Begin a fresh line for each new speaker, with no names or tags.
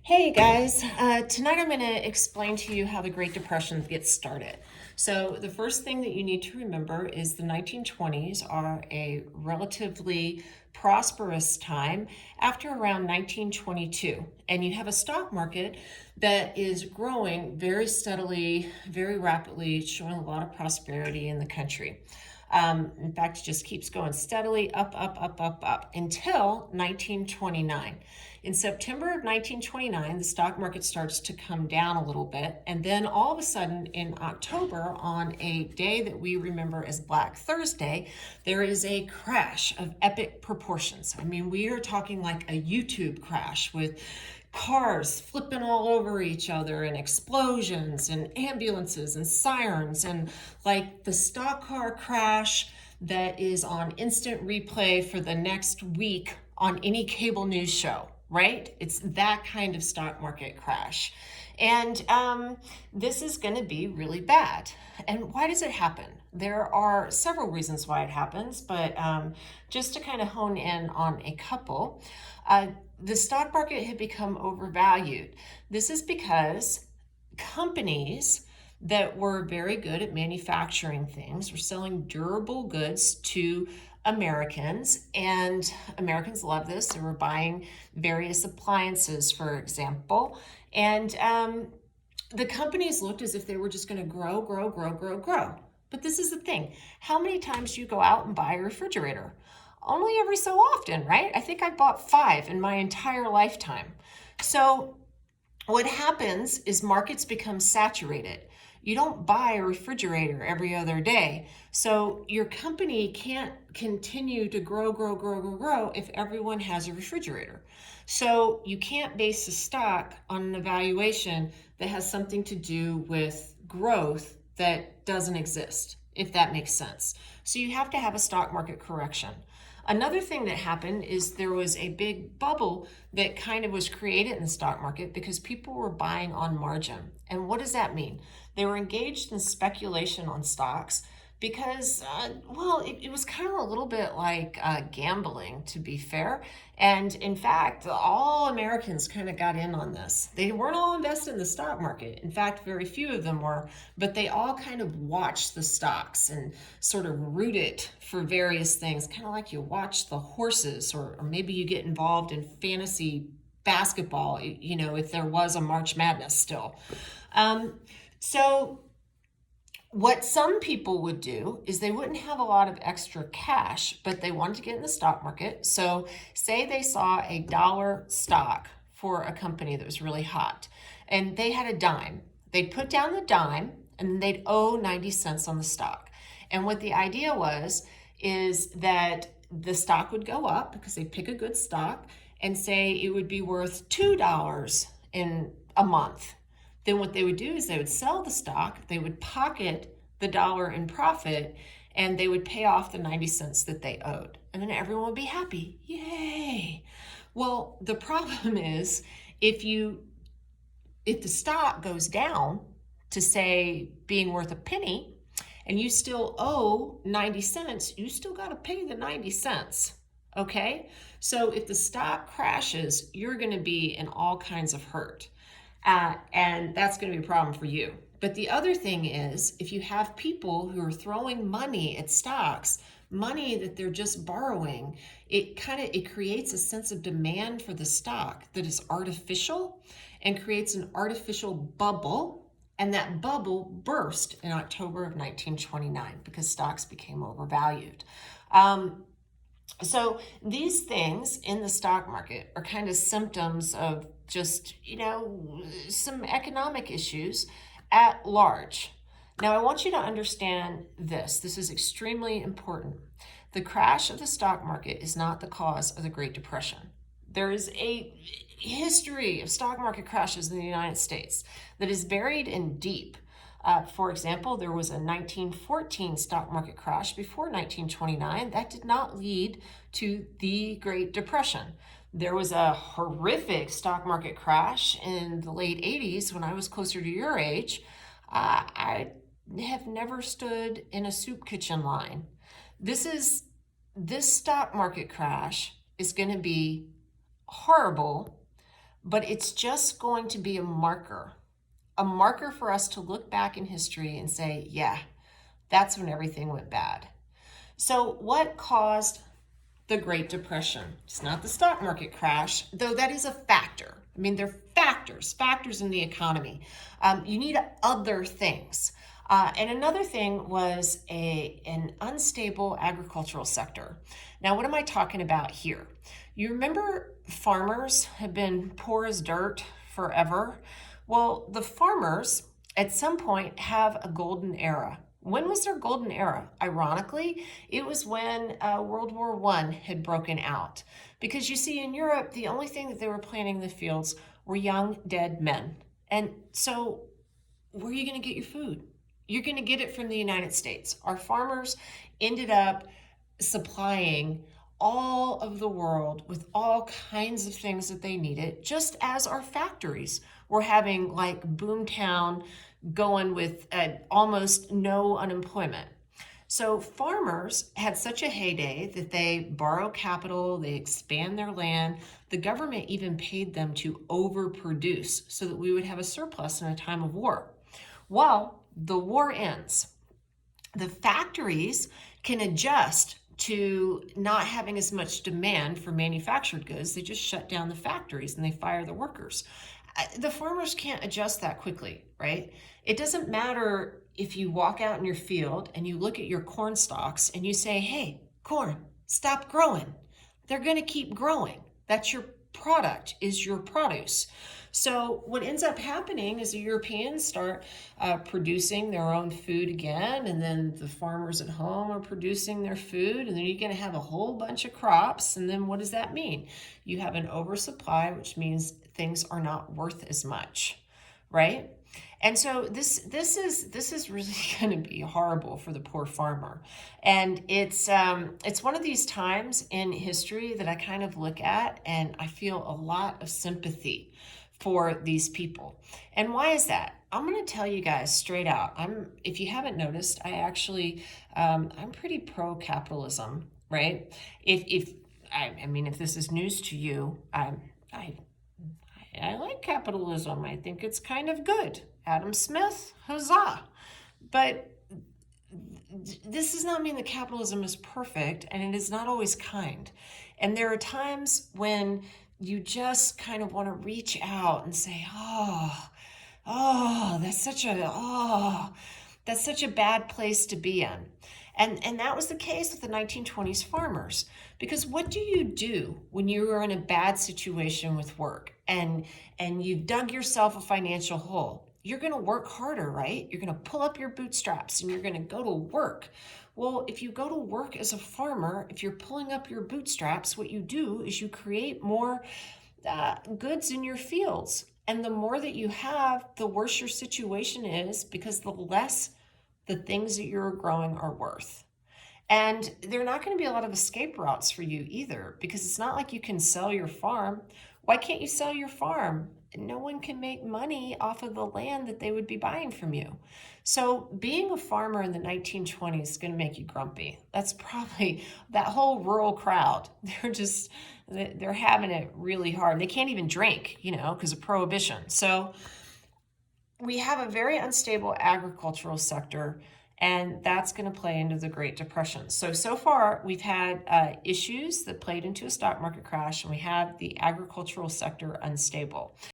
Hey guys, tonight I'm going to explain to you how the Great Depression gets started. So, the first thing that you need to remember is the 1920s are a relatively prosperous time after around 1922. And you have a stock market that is growing very steadily, very rapidly, showing a lot of prosperity in the country. In fact, it just keeps going steadily up until 1929. In September of 1929, the stock market starts to come down a little bit. And then all of a sudden in October, on a day that we remember as Black Thursday, there is a crash of epic proportions. I mean, we are talking like a YouTube crash with cars flipping all over each other and explosions and ambulances and sirens and like the stock car crash that is on instant replay for the next week on any cable news show, right? It's that kind of stock market crash. And this is going to be really bad. And why does it happen? There are several reasons why it happens, but just to kind of hone in on a couple, the stock market had become overvalued. This is because companies that were very good at manufacturing things were selling durable goods to Americans, and Americans love this. They were buying various appliances, for example, and the companies looked as if they were just going to grow. But this is the thing. How many times do you go out and buy a refrigerator? Only every so often, right? I think I bought 5 in my entire lifetime. So what happens is markets become saturated. You don't buy a refrigerator every other day. So your company can't continue to grow if everyone has a refrigerator. So you can't base a stock on an evaluation that has something to do with growth that doesn't exist, if that makes sense. So you have to have a stock market correction. Another thing that happened is there was a big bubble that kind of was created in the stock market because people were buying on margin. And what does that mean? They were engaged in speculation on stocks because, it was kind of a little bit like gambling, to be fair. And in fact, all Americans kind of got in on this. They weren't all invested in the stock market. In fact, very few of them were, but they all kind of watched the stocks and sort of rooted for various things, kind of like you watch the horses, or maybe you get involved in fantasy basketball, if there was a March Madness still. So what some people would do is they wouldn't have a lot of extra cash, but they wanted to get in the stock market. So say they saw a dollar stock for a company that was really hot and they had a dime. They'd put down the dime and they'd owe 90 cents on the stock. And what the idea is that the stock would go up because they pick a good stock and say it would be worth $2 in a month. Then what they would do is they would sell the stock, they would pocket the dollar in profit, and they would pay off the 90 cents that they owed. And then everyone would be happy. Yay! Well, the problem is if the stock goes down to, say, being worth a penny, and you still owe 90 cents, you still got to pay the 90 cents. Okay? So if the stock crashes, you're going to be in all kinds of hurt. And that's going to be a problem for you. But the other thing is, if you have people who are throwing money at stocks, money that they're just borrowing, it creates a sense of demand for the stock that is artificial and creates an artificial bubble. And that bubble burst in October of 1929 because stocks became overvalued. So these things in the stock market are kind of symptoms of just, some economic issues at large. Now, I want you to understand this. This is extremely important. The crash of the stock market is not the cause of the Great Depression. There is a history of stock market crashes in the United States that is buried in deep. For example, there was a 1914 stock market crash before 1929 that did not lead to the Great Depression. There was a horrific stock market crash in the late 80s when I was closer to your age. I have never stood in a soup kitchen line. This stock market crash is going to be horrible, but it's just going to be a marker for us to look back in history and say, yeah, that's when everything went bad. So what caused the Great Depression? It's not the stock market crash, though that is a factor. I mean, they're factors in the economy. You need other things. And another thing was an unstable agricultural sector. Now, what am I talking about here? You remember farmers have been poor as dirt forever? Well, the farmers at some point have a golden era. When was their golden era? Ironically, it was when World War I had broken out. Because you see, in Europe, the only thing that they were planting in the fields were young, dead men. And so, where are you going to get your food? You're going to get it from the United States. Our farmers ended up supplying all of the world with all kinds of things that they needed, just as our factories were having like boomtown going with almost no unemployment. So farmers had such a heyday that they borrow capital, they expand their land. The government even paid them to overproduce so that we would have a surplus in a time of war. Well, the war ends. The factories can adjust to not having as much demand for manufactured goods. They just shut down the factories and they fire the workers. The farmers can't adjust that quickly, right? It doesn't matter if you walk out in your field and you look at your corn stalks and you say, hey, corn, stop growing. They're going to keep growing. That's your product, is your produce. So what ends up happening is the Europeans start producing their own food again, and then the farmers at home are producing their food, and then you're going to have a whole bunch of crops. And then what does that mean? You have an oversupply, which means things are not worth as much, right? And so this is really going to be horrible for the poor farmer. And it's one of these times in history that I kind of look at and I feel a lot of sympathy for these people. And why is that? I'm going to tell you guys straight out. If you haven't noticed, I'm pretty pro-capitalism, right? I mean, if this is news to you, I like capitalism. I think it's kind of good. Adam Smith, huzzah. But this does not mean that capitalism is perfect, and it is not always kind. And there are times when you just kind of want to reach out and say, that's such a bad place to be in. And that was the case with the 1920s farmers. Because what do you do when you are in a bad situation with work and you've dug yourself a financial hole? You're going to work harder, right? You're going to pull up your bootstraps and you're going to go to work. Well, if you go to work as a farmer, if you're pulling up your bootstraps, what you do is you create more goods in your fields. And the more that you have, the worse your situation is, because the less the things that you're growing are worth. And there are not going to be a lot of escape routes for you either, because it's not like you can sell your farm. Why can't you sell your farm? No one can make money off of the land that they would be buying from you. So being a farmer in the 1920s is going to make you grumpy. That's probably that whole rural crowd. They're having it really hard. They can't even drink, because of prohibition. So we have a very unstable agricultural sector, and that's going to play into the Great Depression. So far, we've had issues that played into a stock market crash, and we have the agricultural sector unstable.